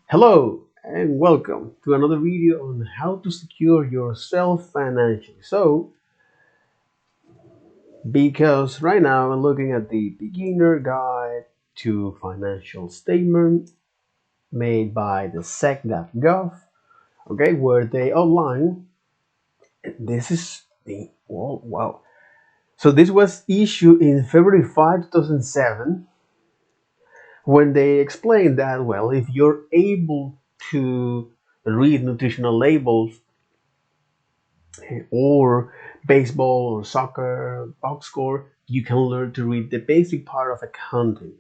Hello and welcome to another video on how to secure yourself financially. Because right now I'm looking at the beginner guide to financial statement made by the sec.gov, okay, where they outline this is the wow. So this was issued in February 5, 2007, when they explained that, well, if you're able to read nutritional labels or baseball or soccer box score, you can learn to read the basic part of accounting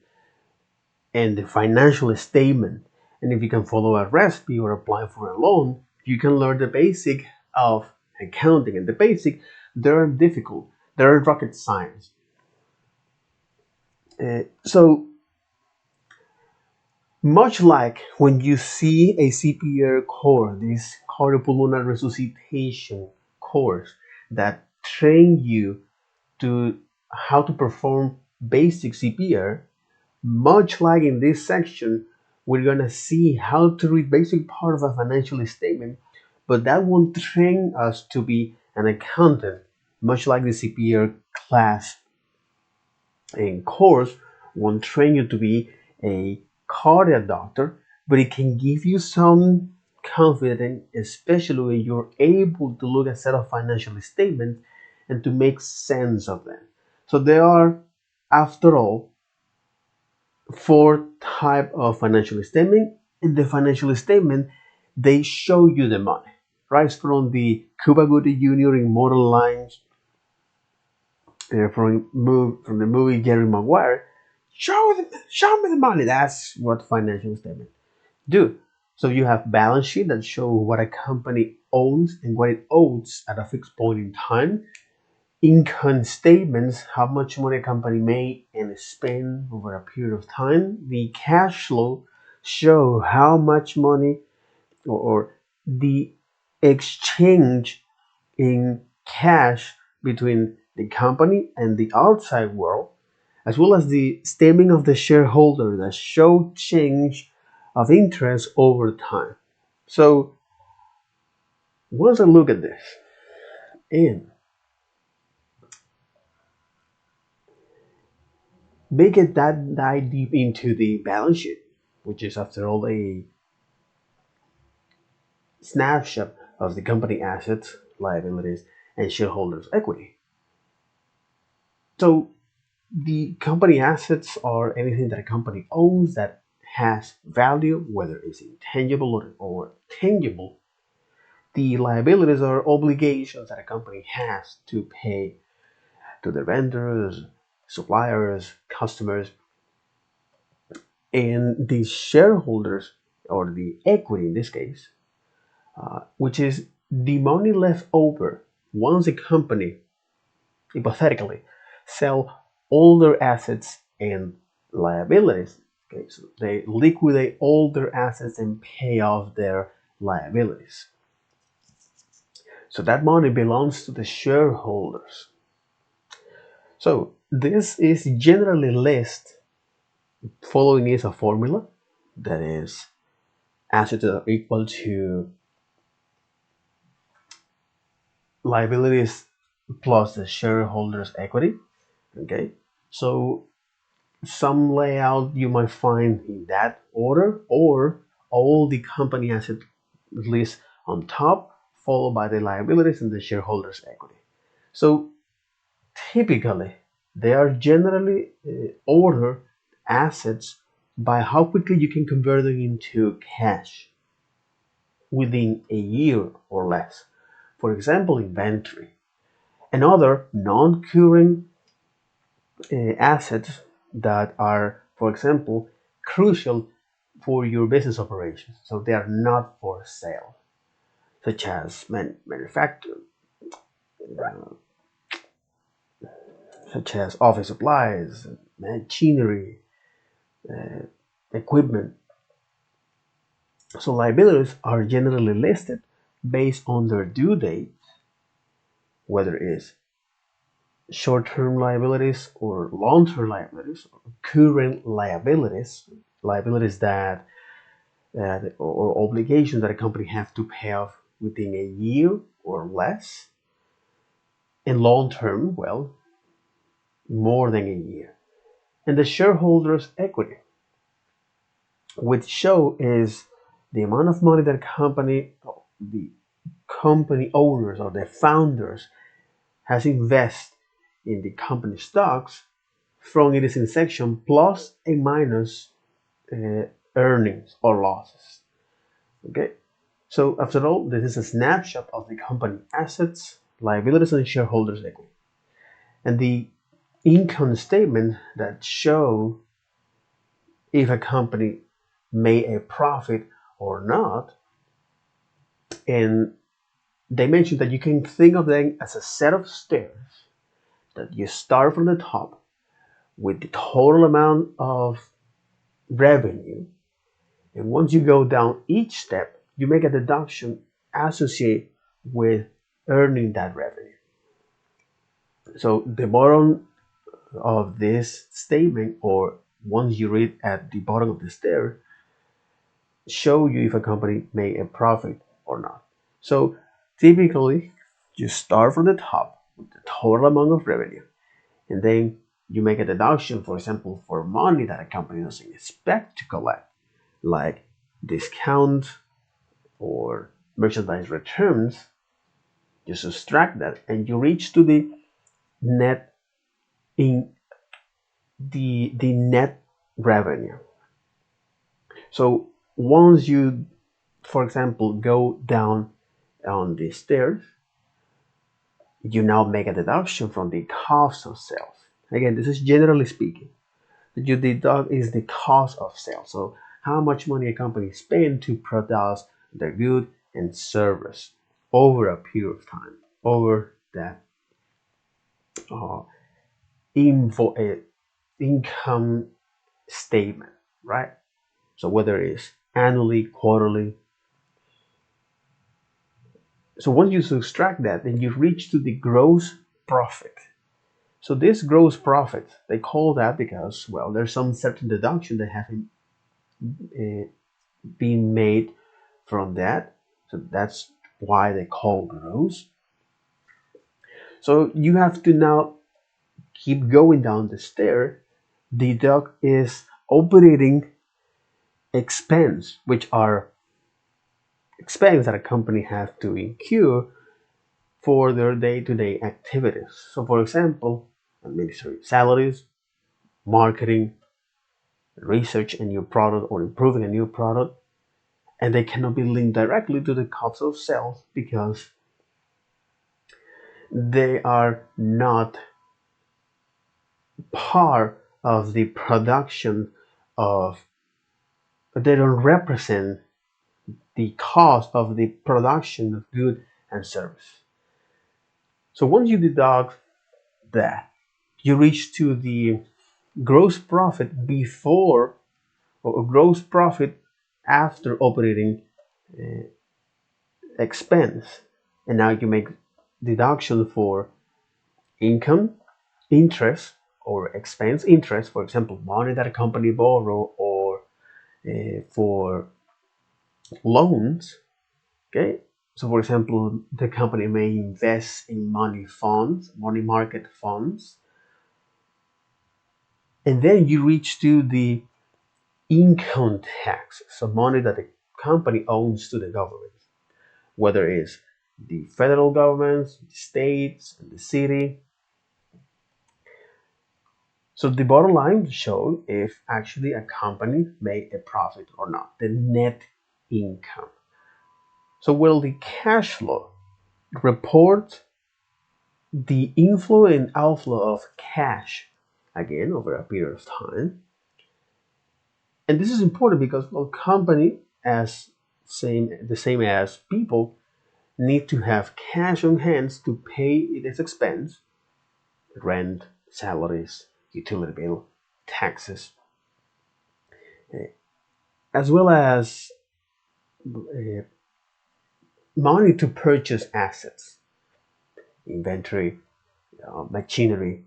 and the financial statement. And if you can follow a recipe or apply for a loan, you can learn the basic of accounting. And the basic, they aren't difficult, they're rocket science. So much like when you see a CPR course, this cardiopulmonary resuscitation course that train you to how to perform basic CPR, much like in this section, we're gonna see how to read basic part of a financial statement, but that won't train us to be an accountant, much like the CPR class and course won't train you to be a cardiac doctor, but it can give you some confidence, especially when you're able to look at a set of financial statements and to make sense of them. So there are, after all, four type of financial statement. In the financial statement, they show you the money, right? From the Cuba Gooding Jr. in Model Lines, from the movie Jerry Maguire. Show me the money. That's what financial statement do. So you have balance sheet that show what a company owns and what it owes at a fixed point in time. Income statements, how much money a company made and spent over a period of time. The cash flow show how much money or the exchange in cash between the company and the outside world, as well as the statement of the shareholder that show change of interest over time. So once I look at this and make it that dive deep into the balance sheet, which is after all a snapshot of the company assets, liabilities, and shareholders' equity. So the company assets are anything that a company owns that has value, whether it's intangible or tangible. The liabilities are obligations that a company has to pay to their vendors, suppliers, customers, and the shareholders, or the equity in this case, which is the money left over once a company, hypothetically, sell all their assets and liabilities. Okay, so they liquidate all their assets and pay off their liabilities. So that money belongs to the shareholders. So this is generally list following is a formula that is assets are equal to liabilities plus the shareholders equity. Okay, so some layout you might find in that order, or all the company asset list on top followed by the liabilities and the shareholders equity. So typically they are generally order assets by how quickly you can convert them into cash within a year or less. For example, inventory and other non-current assets that are, for example, crucial for your business operations. So they are not for sale, such as manufacturing, uh, such as office supplies, machinery, equipment. So liabilities are generally listed based on their due date, whether it's short-term liabilities or long-term liabilities, or current liabilities, liabilities that or obligations that a company have to pay off within a year or less. In long term, well, more than a year. And the shareholders' equity, which show is the amount of money that the company owners or the founders has invested in the company stocks from its inception plus and minus uh, earnings or losses. Okay, so after all, this is a snapshot of the company assets, liabilities, and shareholders' equity. And the income statement that show if a company made a profit or not. And they mentioned that you can think of them as a set of stairs that you start from the top with the total amount of revenue. And once you go down each step, you make a deduction associated with earning that revenue. So the bottom of this statement, or once you read at the bottom of the stair, show you if a company made a profit or not. So typically, you start from the top with the total amount of revenue, and then you make a deduction, for example, for money that a company doesn't expect to collect, like discount or merchandise returns. You subtract that, and you reach to the net in the net revenue. So once you, for example, go down on the stairs, you now make a deduction from the cost of sales. Again, this is generally speaking. You deduct is the cost of sales. So how much money a company spends to produce their good and service over a period of time, over that uh, income statement, right? So whether it's annually, quarterly. So once you subtract that, then you reach to the gross profit. So this gross profit, they call that because, well, there's some certain deduction that have been made from that. So that's why they call gross. So you have to now keep going down the stair. Deduct is operating expense, which are expense that a company have to incur for their day-to-day activities. So for example, administrative salaries, marketing, research a new product or improving a new product, and they cannot be linked directly to the cost of sales because they are not part of the production of, they don't represent the cost of the production of good and service. So once you deduct that, you reach to the gross profit before or gross profit after operating expense. And now you make deduction for income, interest, or expense interest, for example, money that a company borrow, or for loans. Okay, so for example, the company may invest in money market funds, and then you reach to the income tax, so money that the company owns to the government, whether it's the federal government, the states, and the city. So the bottom line shows if actually a company made a profit or not, the net income. So will the cash flow report the inflow and outflow of cash again over a period of time. And this is important because well, company as the same as people need to have cash on hands to pay its expense, rent, salaries, utility bill, taxes, as well as uh, money to purchase assets, inventory, machinery,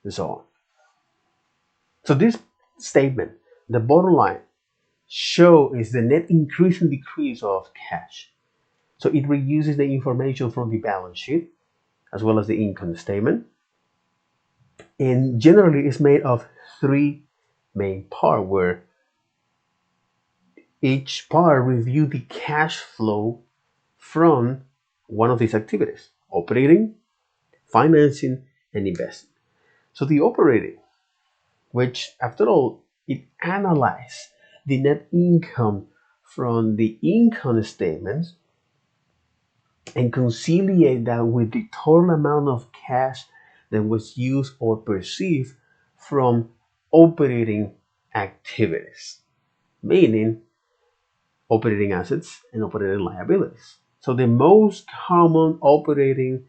and so on. So this statement, the bottom line, show is the net increase and decrease of cash. So it reuses the information from the balance sheet as well as the income statement, and generally is made of three main parts, where each part review the cash flow from one of these activities: operating, financing, and investing. So the operating, which after all, it analyzes the net income from the income statements and conciliate that with the total amount of cash that was used or perceived from operating activities, meaning operating assets and operating liabilities. So the most common operating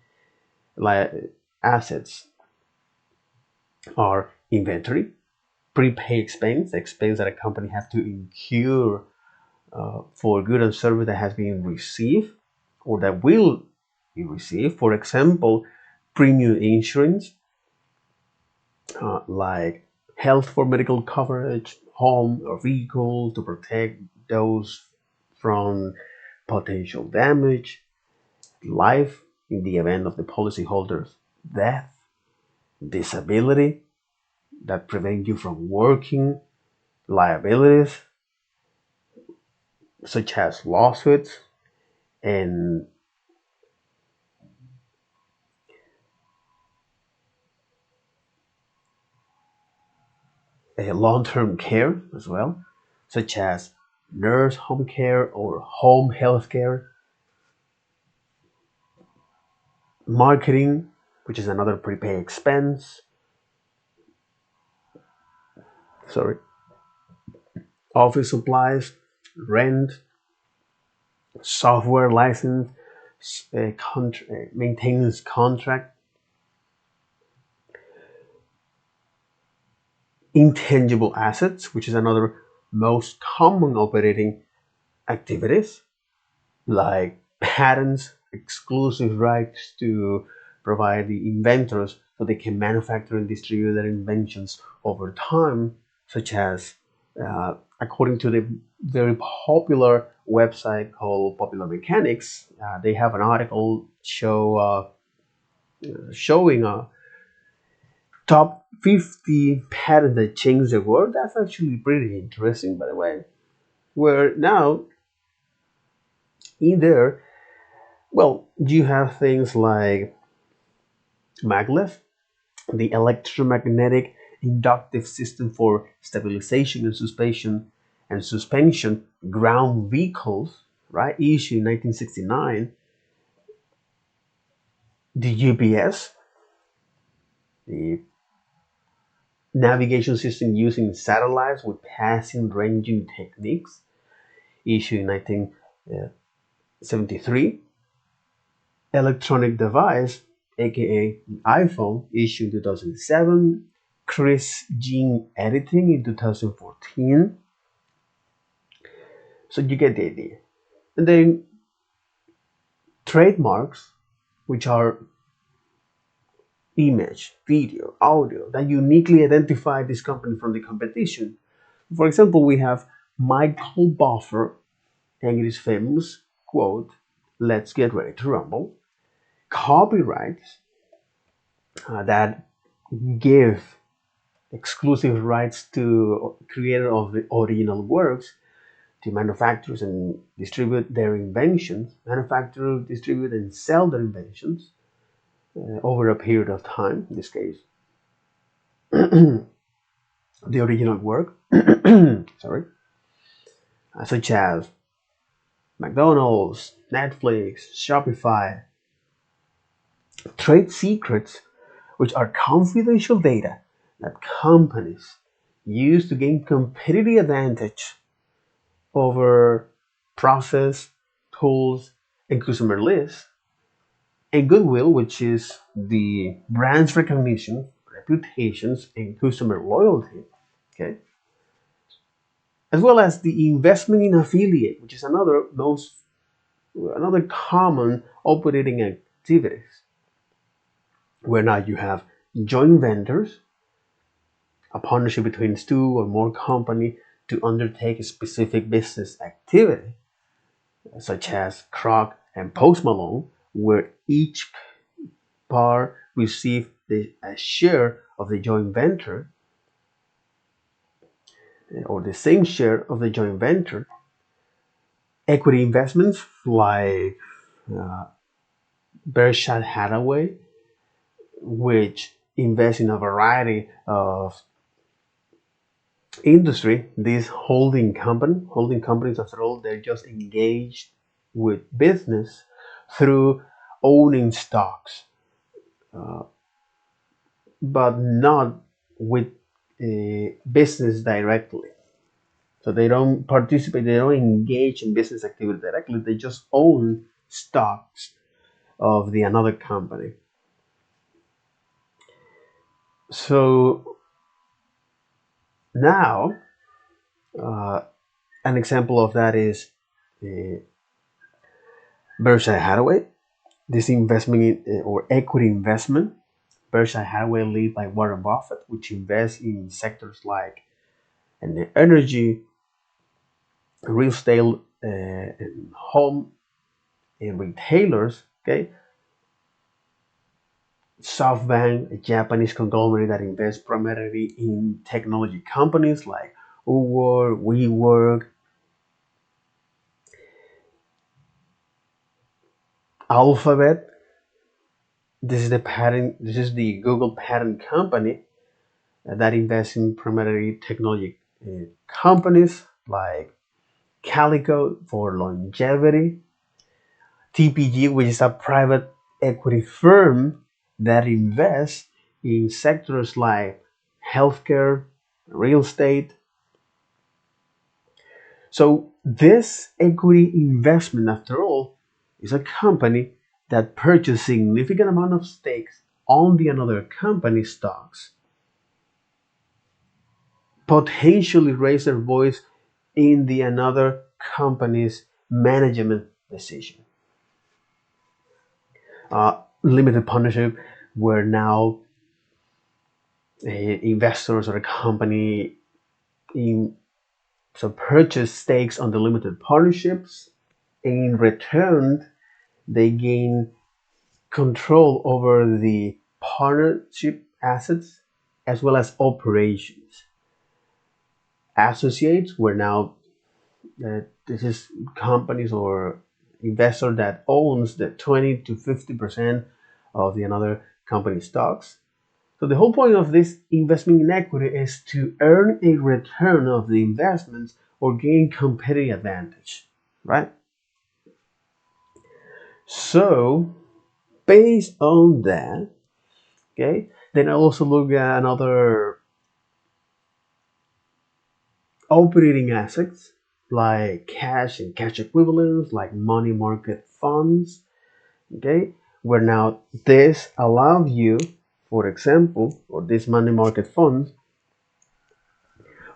assets are inventory, prepaid expense, expense that a company has to incur for good and service that has been received or that will be received. For example, premium insurance, like health for medical coverage, home or vehicle to protect those from potential damage, life in the event of the policyholder's death, disability that prevent you from working, liabilities such as lawsuits, and long-term care as well, such as nurse home care or home health care, marketing, which is another prepaid expense, sorry, office supplies, rent, software license, maintenance contract, intangible assets, which is another most common operating activities, like patents, exclusive rights to provide the inventors so they can manufacture and distribute their inventions over time, such as, according to the very popular website called Popular Mechanics, they have an article showing a top 50 patents that changed the world. That's actually pretty interesting, by the way. Where now in there, well, you have things like maglev, the electromagnetic inductive system for stabilization and suspension ground vehicles, right? Issued in 1969. The GPS, the navigation system using satellites with passing ranging techniques, issued in 1973. Electronic device, aka iPhone, issued in 2007. Chris gene editing in 2014. So you get the idea. And then trademarks, which are image, video, audio that uniquely identify this company from the competition. For example, we have Michael Buffer and his famous quote, "Let's get ready to rumble." Copyrights that give exclusive rights to creator of the original works to manufacturers and distribute their inventions, manufacture, distribute, and sell their inventions over a period of time, in this case, the original work, sorry, such as McDonald's, Netflix, Shopify, trade secrets, which are confidential data that companies use to gain competitive advantage over process, tools, and customer lists, and goodwill, which is the brand's recognition, reputations, and customer loyalty. Okay, as well as the investment in affiliate, which is another common operating activities, where now you have joint ventures, a partnership between two or more companies to undertake a specific business activity, such as Kroc and Post Malone, where each part received a share of the joint venture or the same share of the joint venture. Equity investments like uh, Berkshire Hathaway, which invest in a variety of industry. These holding companies, after all, they're just engaged with business through owning stocks, uh, but not with business directly. So they don't participate, they don't engage in business activity directly. They just own stocks of the another company. So now, uh, an example of that is uh, Berkshire Hathaway. This investment or equity investment, Berkshire Hathaway led by Warren Buffett, which invests in sectors like energy, real estate, and home and retailers. Okay, SoftBank, a Japanese conglomerate that invests primarily in technology companies like Uber, WeWork, Alphabet. This is the Google parent company that invests in primarily technology companies like Calico for longevity, TPG, which is a private equity firm that invests in sectors like healthcare, real estate. So this equity investment, after all, is a company that purchased significant amount of stakes on the another company stocks, potentially raise their voice in the another company's management decision. Limited partnership, where now investors or a company in so purchase stakes on the limited partnerships. In return, they gain control over the partnership assets as well as operations. Associates, where now this is companies or investor that owns the 20 to 50% of the another company stocks. So the whole point of this investment in equity is to earn a return of the investments or gain competitive advantage, right? So based on that, okay, then I also look at another operating assets like cash and cash equivalents, like money market funds, okay, where now this allows you, for example, or these money market funds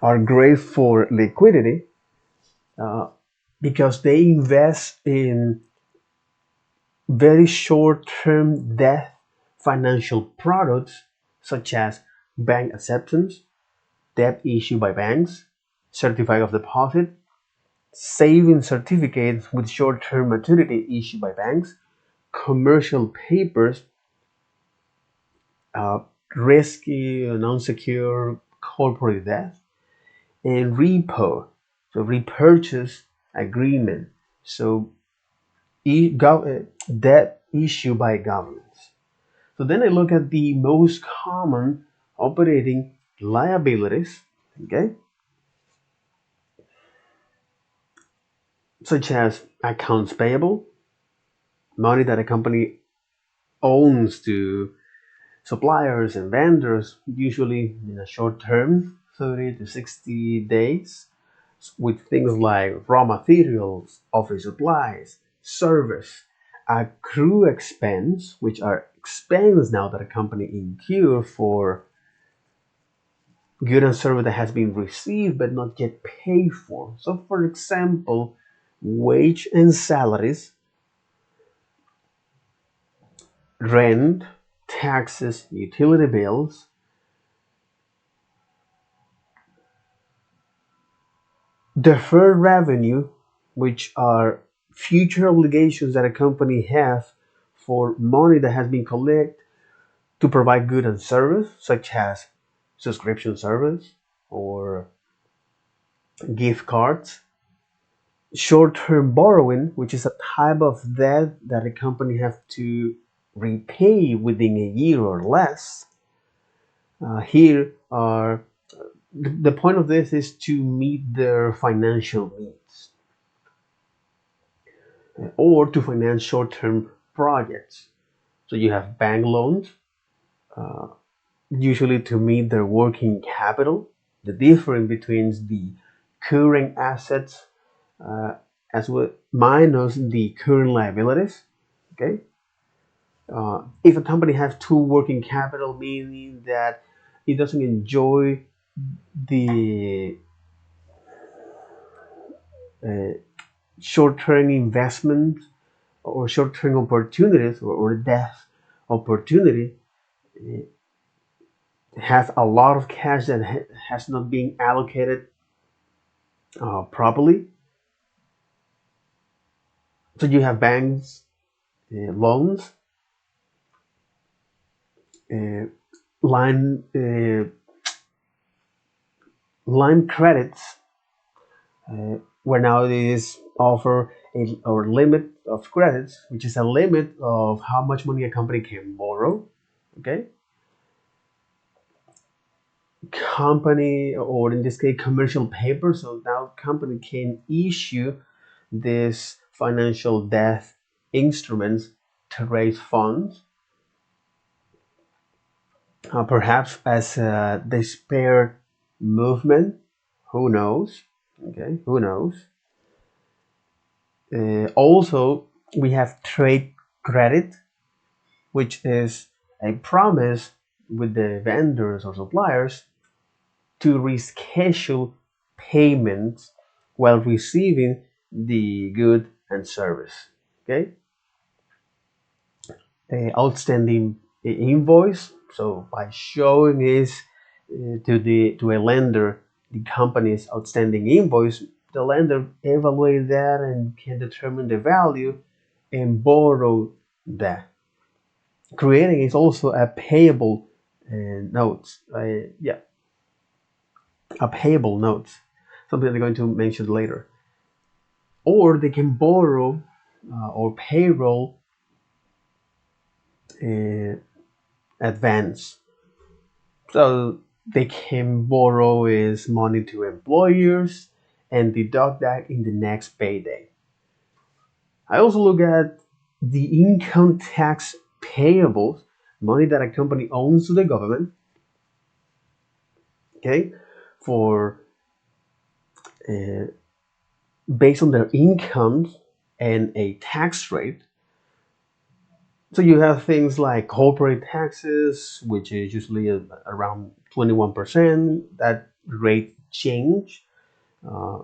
are great for liquidity uh, because they invest in very short-term debt financial products such as bank acceptance, debt issued by banks, certificate of deposit, saving certificates with short-term maturity issued by banks, commercial papers, uh, risky and unsecure corporate debt, and repo, so repurchase agreement, so debt issued by governments. So then I look at the most common operating liabilities, okay, such as accounts payable, money that a company owns to suppliers and vendors, usually in a short term, 30 to 60 days, with things like raw materials, office supplies, service, accrue expense, which are expense now that a company incur for good and service that has been received but not yet paid for. So, for example, wage and salaries, rent, taxes, utility bills, Deferred revenue, which are future obligations that a company has for money that has been collected to provide good and service, such as subscription service or gift cards. Short-term borrowing, which is a type of debt that a company has to repay within a year or less. Here are the point of this is to meet their financial needs or to finance short-term projects. So you have bank loans, uh, usually to meet their working capital, the difference between the current assets uh, as well minus the current liabilities. Okay, if a company has two working capital, meaning that it doesn't enjoy the uh, short-term investment or short-term opportunities or debt opportunity, has a lot of cash that has not been allocated properly. So you have banks, loans, uh, line line credits, where nowadays offer a or limit of credits, which is a limit of how much money a company can borrow. Okay, company or in this case commercial paper. So now company can issue this financial debt instruments to raise funds, perhaps as a despair movement. Who knows? Okay, who knows? Also, we have trade credit, which is a promise with the vendors or suppliers to reschedule payments while receiving the good and service. Okay, outstanding invoice. So by showing is to a lender the company's outstanding invoice, the lender evaluate that and can determine the value and borrow that. Creating is also a payable notes. Yeah, a payable notes. Something they're going to mention later. Or they can borrow or payroll uh, advance. So they can borrow is money to employers and deduct that in the next payday. I also look at the income tax payables, money that a company owns to the government, okay, for uh, based on their incomes and a tax rate. So you have things like corporate taxes, which is usually around 21%. That rate change uh,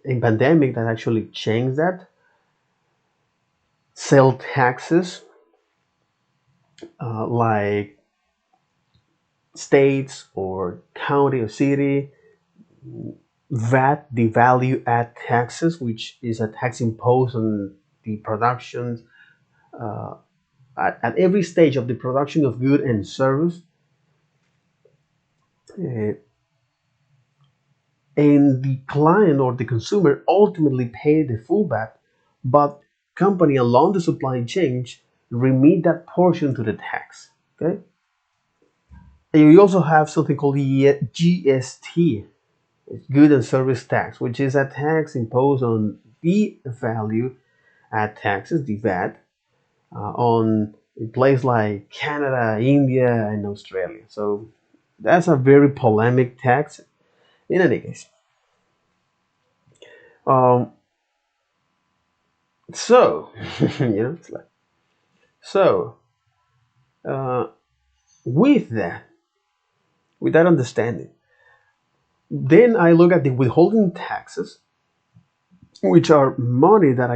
in pandemic that actually changed that. Sell taxes like states or county or city. VAT, the value add taxes, which is a tax imposed on the production uh, at every stage of the production of good and service. Uh, and the client or the consumer ultimately pay the full VAT, but company along the supply chain remit that portion to the tax. Okay, and you also have something called the GST, good and service tax, which is a tax imposed on the value add taxes, the VAT, on a place like Canada, India, and Australia. So that's a very polemic tax. In any case, um, so it's like so uh, with that understanding, then I look at the withholding taxes, which are money that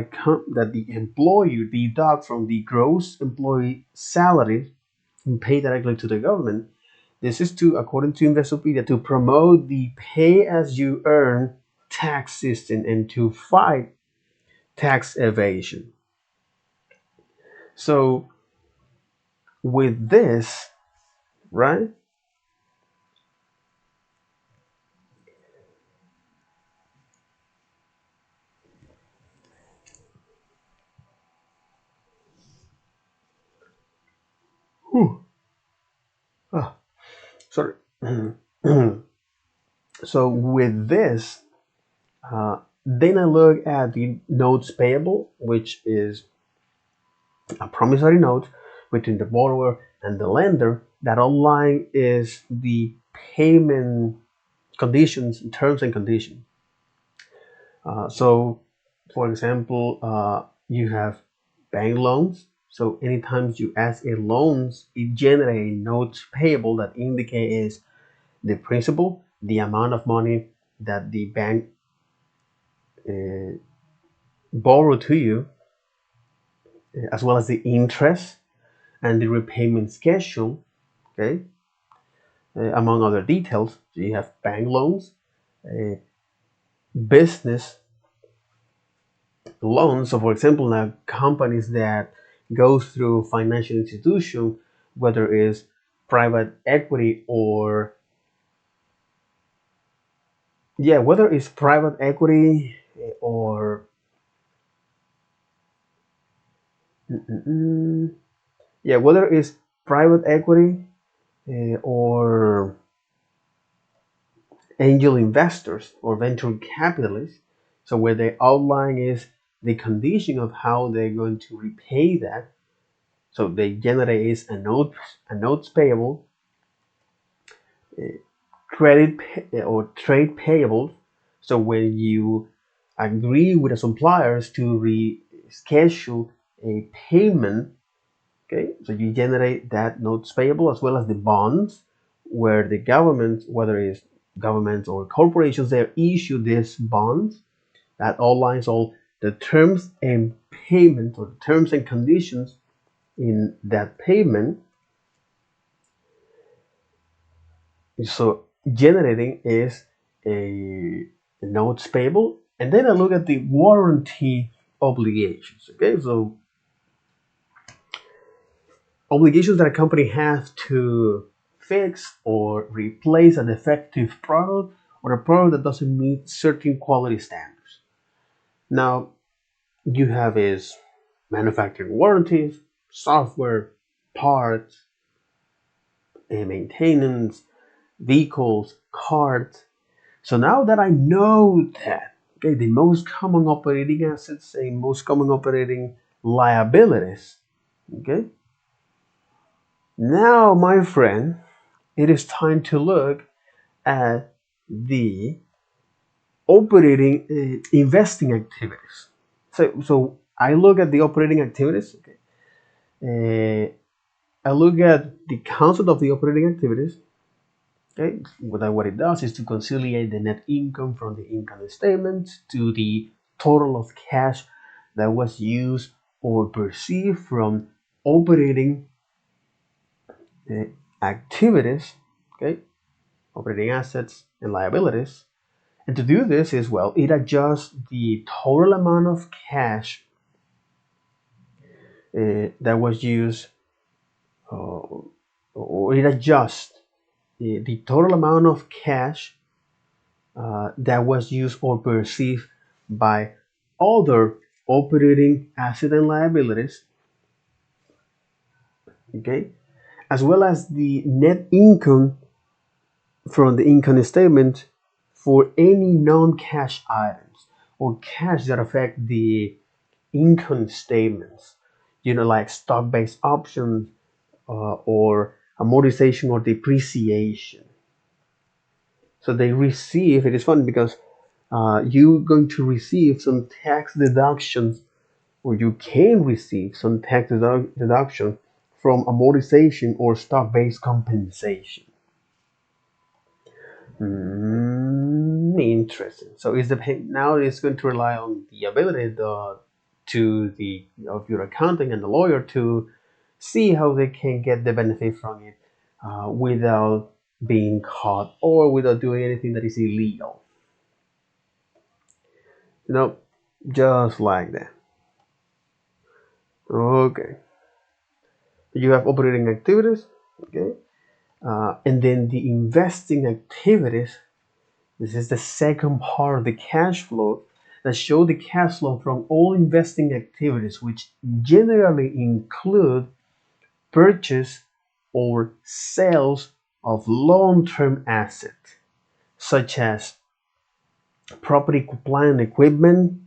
that the employer deduct from the gross employee salary and pay directly to the government. This is to, according to Investopedia, to promote the pay as you earn tax system and to fight tax evasion. So with this, right? Whew, ah, sorry. So with this, then I look at the notes payable, which is a promissory note between the borrower and the lender. That online is the payment conditions, terms and conditions. So, for example, you have bank loans. So anytime you ask a loans, it generates notes payable that indicate is the principal, the amount of money that the bank uh, borrowed to you, as well as the interest and the repayment schedule. Okay, among other details. So you have bank loans, uh, business loans. So, for example, now companies that go through financial institution, whether it's private equity or yeah, whether it's private equity or yeah, whether it's private equity or angel investors or venture capitalists. So where the outline is the condition of how they're going to repay that. So they generate is a notes payable, or trade payables. So when you agree with the suppliers to reschedule a payment, okay, so you generate that notes payable as well as the bonds, where the government, whether it's governments or corporations, they issue these bonds that outlines all the terms and payment or the terms and conditions in that payment. So generating is a notes payable, and then I look at the warranty obligations. Okay, so obligations that a company has to fix or replace a defective product or a product that doesn't meet certain quality standards. Now you have is manufacturing warranties, software, parts, maintenance, vehicles, cards. So now that I know that, okay, the most common operating assets and most common operating liabilities, okay, now, my friend, it is time to look at the operating investing activities. So I look at the operating activities. Okay, I look at the concept of the operating activities. Okay, what it does is to conciliate the net income from the income statement to the total of cash that was used or perceived from operating uh, activities. Okay, operating assets and liabilities. And to do this is, well, it adjusts the total amount of cash that was used, or it adjusts the total amount of cash that was used or perceived by other operating assets and liabilities, okay, as well as the net income from the income statement for any non-cash items or cash that affect the income statements, like stock-based options or amortization or depreciation. So they receive, it is fun because you're going to receive some tax deductions, or you can receive some tax deduction from amortization or stock-based compensation. Interesting. So is the now it's going to rely on the ability to the of your accounting and the lawyer to see how they can get the benefit from it without being caught or without doing anything that is illegal. You know, just like that. Okay. You have operating activities, okay, and then the investing activities. This is the second part of the cash flow that show the cash flow from all investing activities, which generally include purchase or sales of long-term assets, such as property, plant, and equipment,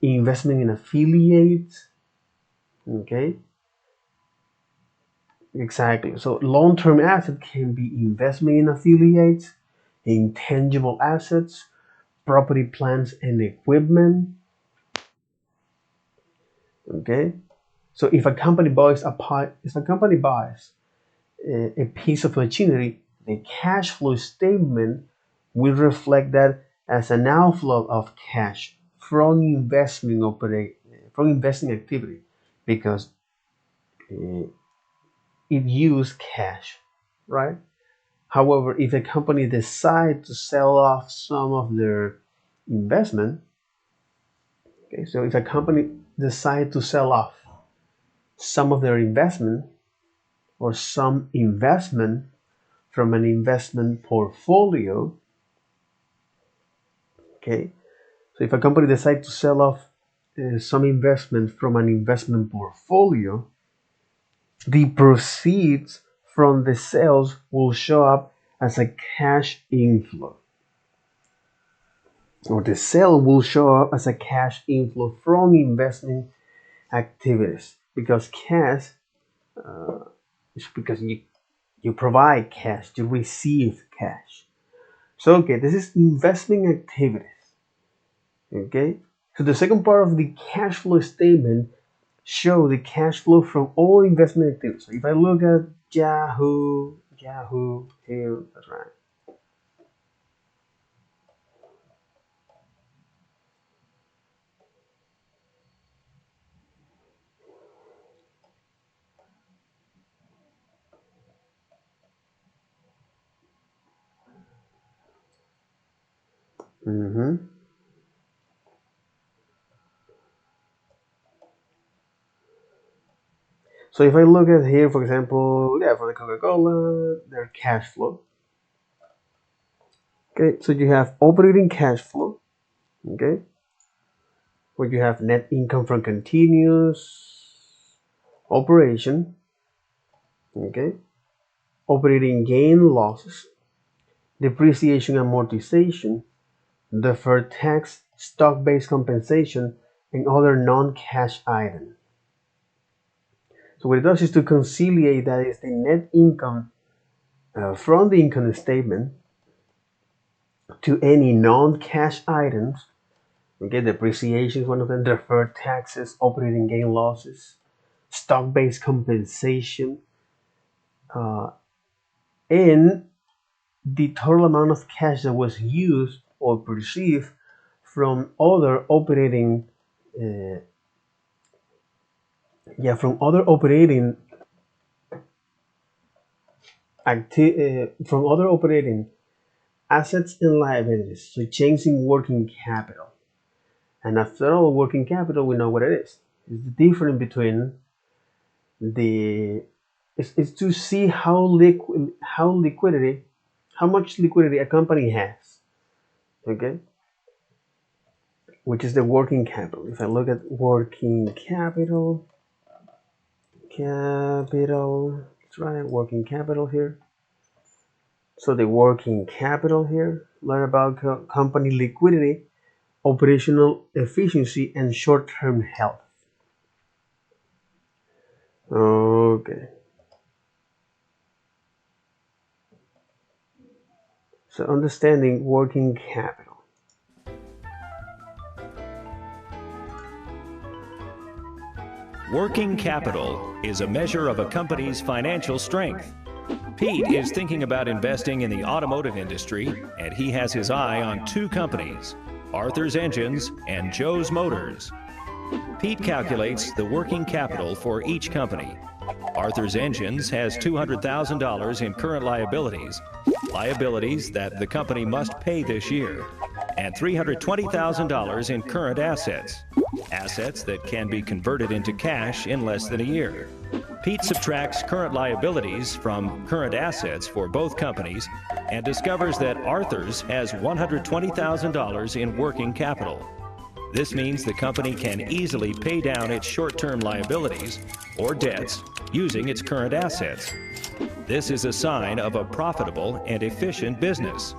investment in affiliates. Okay, exactly. So long-term asset can be investment in affiliates, intangible assets, property, plants, and equipment. Okay, so if a company buys a piece of machinery, the cash flow statement will reflect that as an outflow of cash from investing activity because uh, it used cash, right? However, if a company decides to sell off some of their investment, okay, so if a company decides to sell off some of their investment or some investment from an investment portfolio, okay, so if a company decides to sell off some investment from an investment portfolio, the proceeds from the sales will show up as a cash inflow, or the sale will show up as a cash inflow from investment activities because cash is because you provide cash, you receive cash. So, okay, this is investment activities. Okay, so the second part of the cash flow statement show the cash flow from all investment activities. So if I look at Yahoo here, that's right. hmm So if I look at here, for example, yeah, for the Coca-Cola, their cash flow. Okay, so you have operating cash flow. Okay, where you have net income from continuous operation. Okay, operating gain losses, depreciation amortization, deferred tax, stock-based compensation, and other non-cash items. So what it does is to conciliate that is the net income from the income statement to any non-cash items. Okay, depreciation is one of them, deferred taxes, operating gain losses, stock-based compensation, uh, and the total amount of cash that was used or perceived from other operating uh, from other operating from other operating assets and liabilities. So change in working capital. And after all, working capital, we know what it is. It's the difference between the it's to see how much liquidity a company has. Okay, which is the working capital. If I look at working capital, that's right, working capital here. So the working capital here, learn about company liquidity, operational efficiency, and short-term health. Okay, so understanding working capital. Working capital is a measure of a company's financial strength. Pete is thinking about investing in the automotive industry, and he has his eye on two companies, Arthur's Engines and Joe's Motors. Pete calculates the working capital for each company. Arthur's Engines has $200,000 in current liabilities, liabilities that the company must pay this year, and $320,000 in current assets, assets that can be converted into cash in less than a year. Pete subtracts current liabilities from current assets for both companies and discovers that Arthur's has $120,000 in working capital. This means the company can easily pay down its short-term liabilities or debts using its current assets. This is a sign of a profitable and efficient business.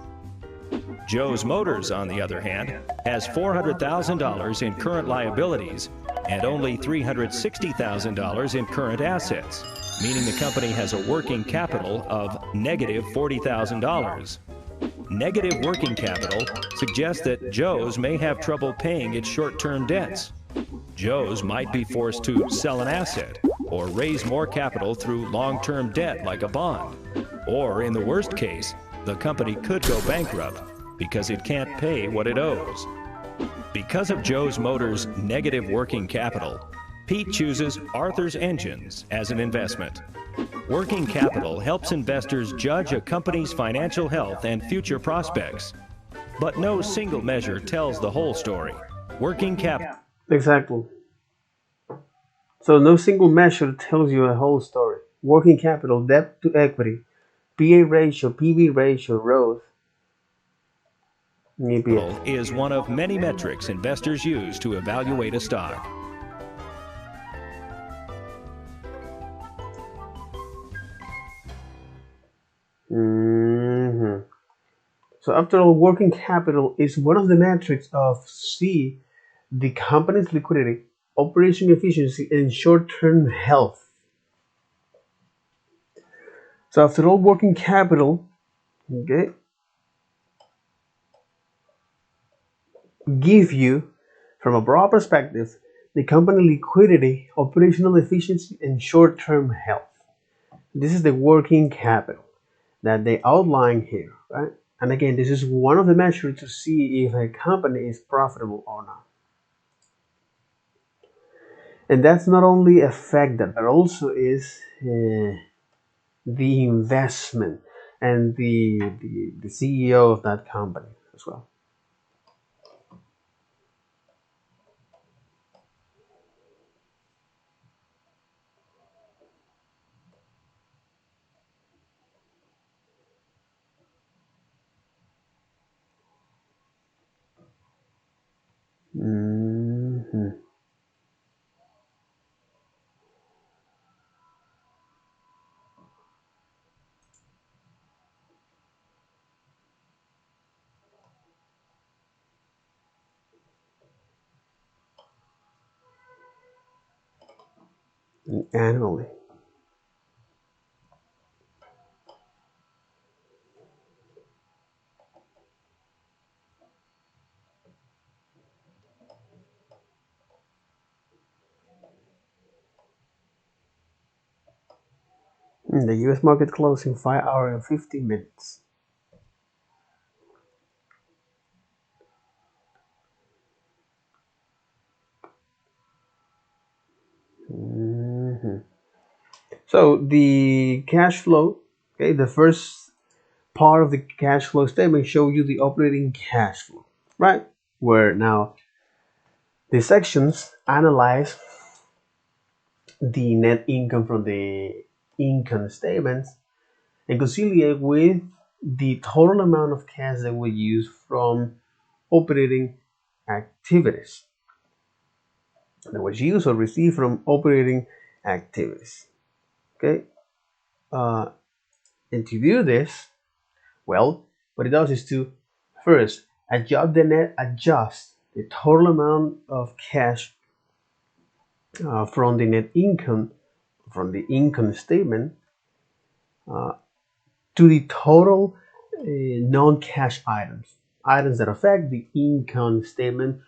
Joe's Motors, on the other hand, has $400,000 in current liabilities and only $360,000 in current assets, meaning the company has a working capital of negative $40,000. Negative working capital suggests that Joe's may have trouble paying its short-term debts. Joe's might be forced to sell an asset or raise more capital through long-term debt like a bond. Or in the worst case, the company could go bankrupt because it can't pay what it owes. Because of Joe's Motors' negative working capital, Pete chooses Arthur's Engines as an investment. Working capital helps investors judge a company's financial health and future prospects. But no single measure tells the whole story. Working capital. Exactly. So no single measure tells you a whole story. Working capital, debt to equity, PA ratio, PB ratio, growth, EPS. Is one of many metrics investors use to evaluate a stock. So after all, working capital is one of the metrics of C, the company's liquidity, operation efficiency, and short-term health. So after all, working capital, okay, give you, from a broad perspective, the company liquidity, operational efficiency, and short-term health. This is the working capital that they outline here, right? And again, this is one of the measures to see if a company is profitable or not. And that's not only affect that, but also is the investment and the CEO of that company as well. Annually. The US market closed in 5 hours and 50 minutes. So the cash flow, okay, the first part of the cash flow statement show you the operating cash flow, right? Where now the sections analyze the net income from the income statements and conciliate with the total amount of cash that we use from operating activities, that was used or received from operating activities. Okay, and to do this, well, what it does is to first adjust the total amount of cash from the net income, from the income statement, to the total non-cash items that affect the income statement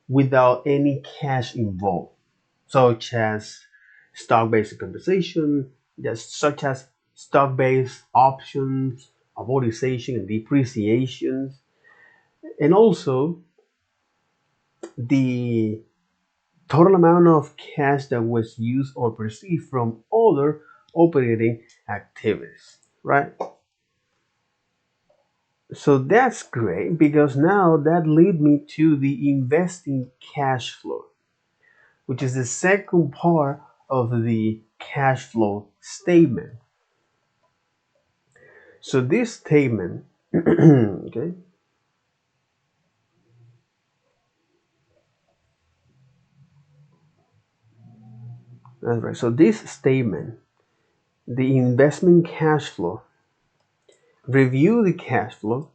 without any cash involved, such as stock-based compensation, such as stock-based options, amortization and depreciation, and also the total amount of cash that was used or received from other operating activities, right? So that's great because now that lead me to the investing cash flow, which is the second part of the cash flow statement. So this statement, okay, that's right. So this statement, the investment cash flow, review the cash flow.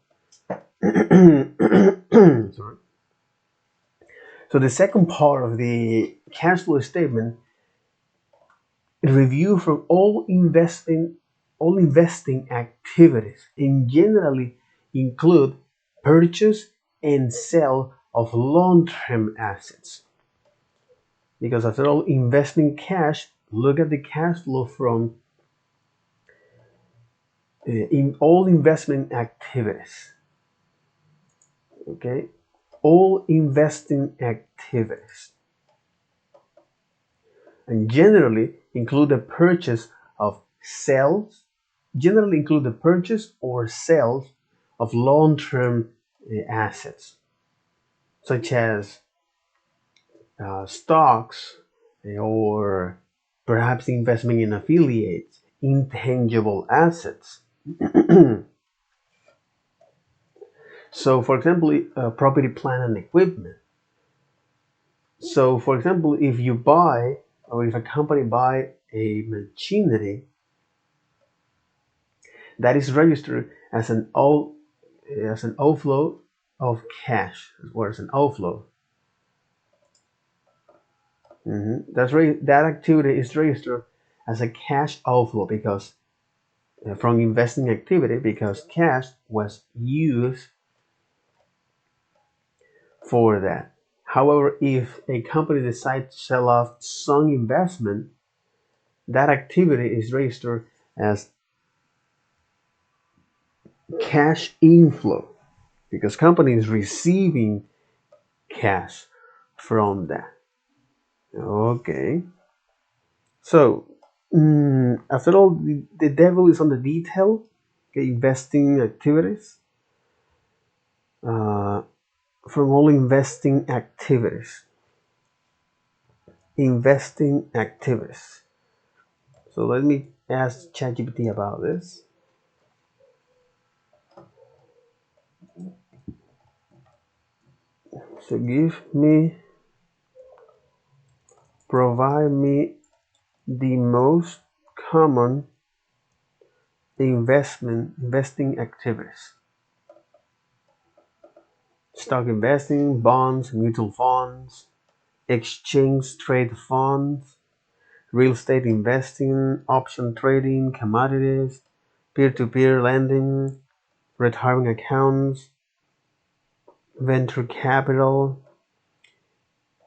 Sorry. So the second part of the cash flow statement, review from all investing activities and generally include purchase and sale of long-term assets. Because after all, investing cash, look at the cash flow from in all investment activities. Okay, all investing activities, and generally include the purchase of sales. Generally include the purchase or sales of long-term assets, such as stocks or perhaps investment in affiliates, intangible assets. So, for example, property, plant, and equipment. So, for example, if you buy or if a company buy a machinery that is registered as an outflow of cash, or as an outflow. That activity is registered as a cash outflow because from investing activity because cash was used for that. However, if a company decides to sell off some investment, that activity is registered as cash inflow because company is receiving cash from that. Okay. So, after all, the devil is on the detail. Okay, investing activities. Uh, from all investing activities. Investing activities. So let me ask ChatGPT about this. So provide me the most common investing activities. Stock investing, bonds, mutual funds, exchange trade funds, real estate investing, option trading, commodities, peer-to-peer lending, retirement accounts, venture capital,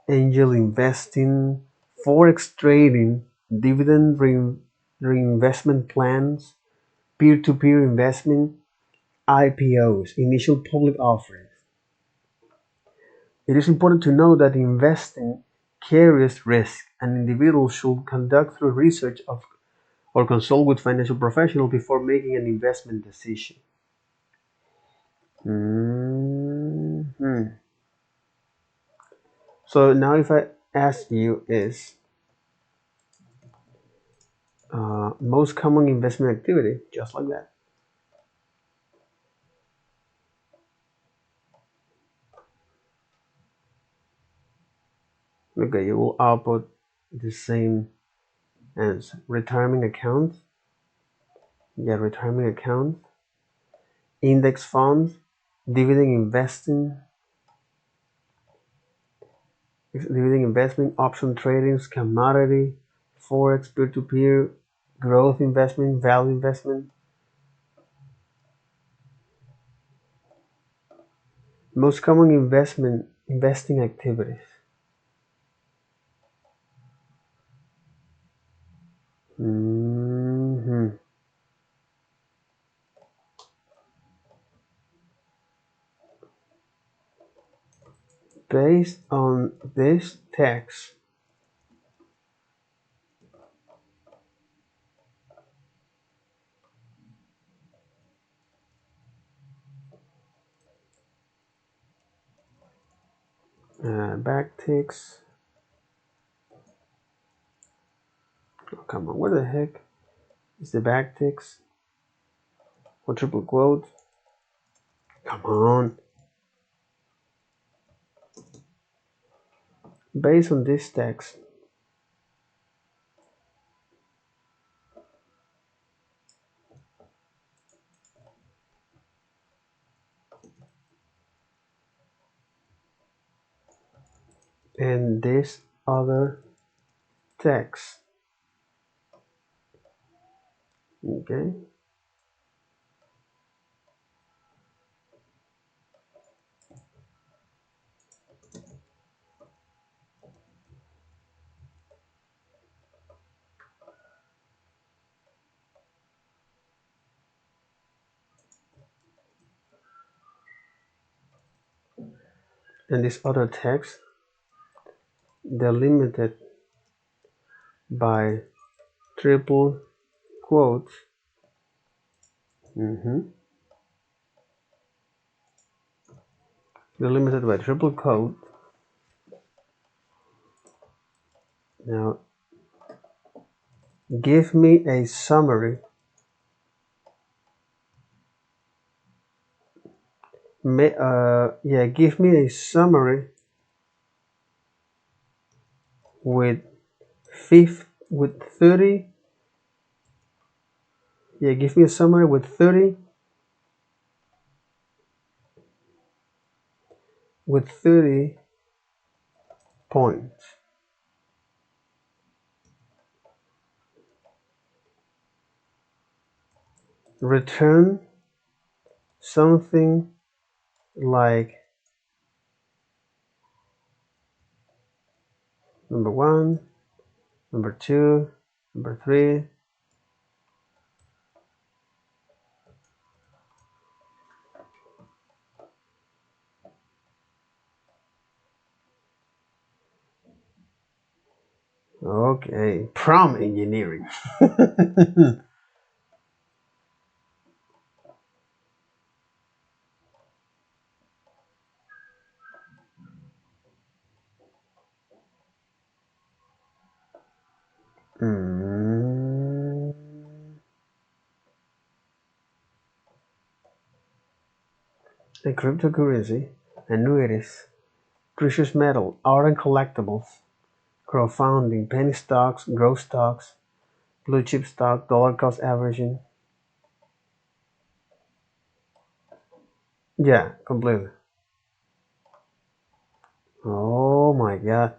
angel investing, forex trading, dividend reinvestment plans, peer-to-peer investment, IPOs, initial public offerings. It is important to know that investing carries risk, and individuals should conduct thorough research of or consult with financial professionals before making an investment decision. So now if I ask you is most common investment activity, just like that. Okay, you will output the same answer. Retirement account. Yeah, retirement account. Index funds, dividend investing, option trading, commodity, forex, peer-to-peer, growth investment, value investment. Most common investing activities. Based on this text, Backticks. Oh, come on, where the heck is the backticks? Or triple quote? Come on. Based on this text, and this other text, okay? And this other text, they're limited by triple quotes. They're limited by triple quote. Now, give me a summary. Give me a summary with 30. Yeah, give me a summary with 30 points. Return something like number 1, number 2, number 3. Okay, prompt engineering. Mm. A cryptocurrency, annuities, precious metal, art and collectibles, crowdfunding, penny stocks, growth stocks, blue chip stock, dollar cost averaging. Yeah, completely. Oh my god.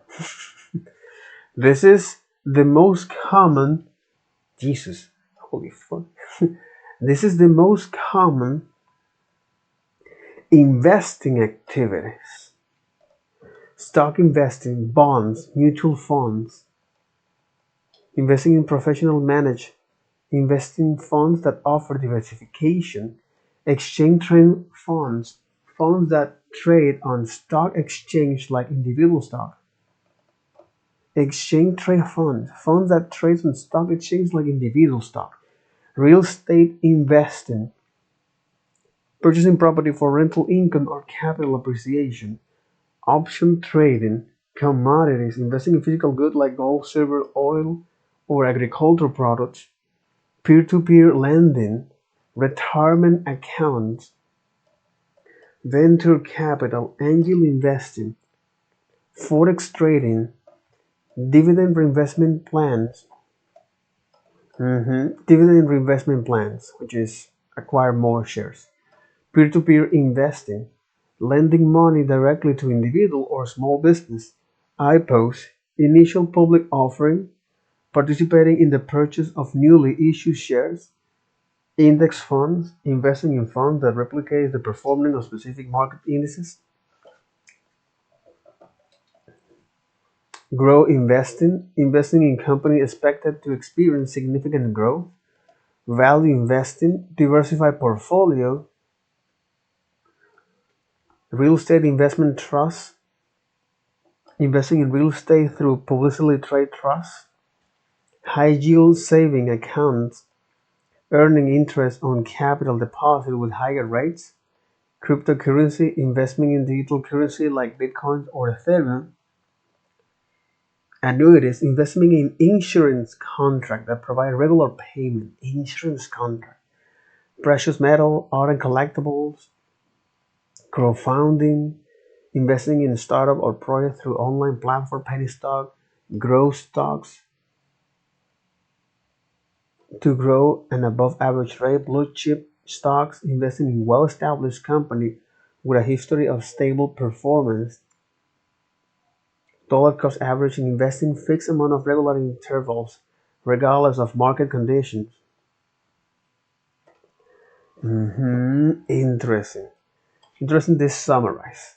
This is the most common. Jesus, holy fuck. This is the most common investing activities. Stock investing, bonds, mutual funds, investing in professional managed investing funds that offer diversification, exchange trade funds, funds that trade on stock exchange like individual stock, exchange trade funds, funds that trade on stock exchange like individual stock, real estate investing, purchasing property for rental income or capital appreciation, option trading, commodities, investing in physical goods like gold, silver, oil, or agricultural products, peer-to-peer lending, retirement accounts, venture capital, angel investing, forex trading, dividend reinvestment plans, dividend reinvestment plans, which is acquire more shares, peer-to-peer investing, lending money directly to individual or small business, IPOs, initial public offering, participating in the purchase of newly issued shares, index funds, investing in funds that replicate the performance of specific market indices, grow investing, investing in companies expected to experience significant growth, value investing, diversify portfolio, real estate investment trusts, investing in real estate through publicly traded trusts, high yield saving accounts, earning interest on capital deposit with higher rates, Cryptocurrency, investment in digital currency like Bitcoin or Ethereum. Annuities, investment in insurance contract that provide regular payment. Insurance contract. Precious metal, art and collectibles. Crowdfunding, investing in a startup or project through online platform, penny stock, growth stocks to grow an above average rate, blue chip stocks, investing in well established company with a history of stable performance, dollar cost averaging, investing fixed amount of regular intervals regardless of market conditions. Interesting. Interesting this summarize.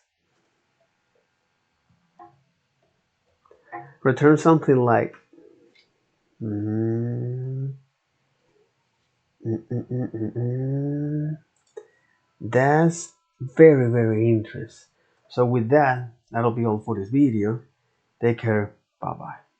Return something like mm, mm, mm, mm, mm, mm. That's very, very interesting. So with that, that'll be all for this video. Take care. Bye bye.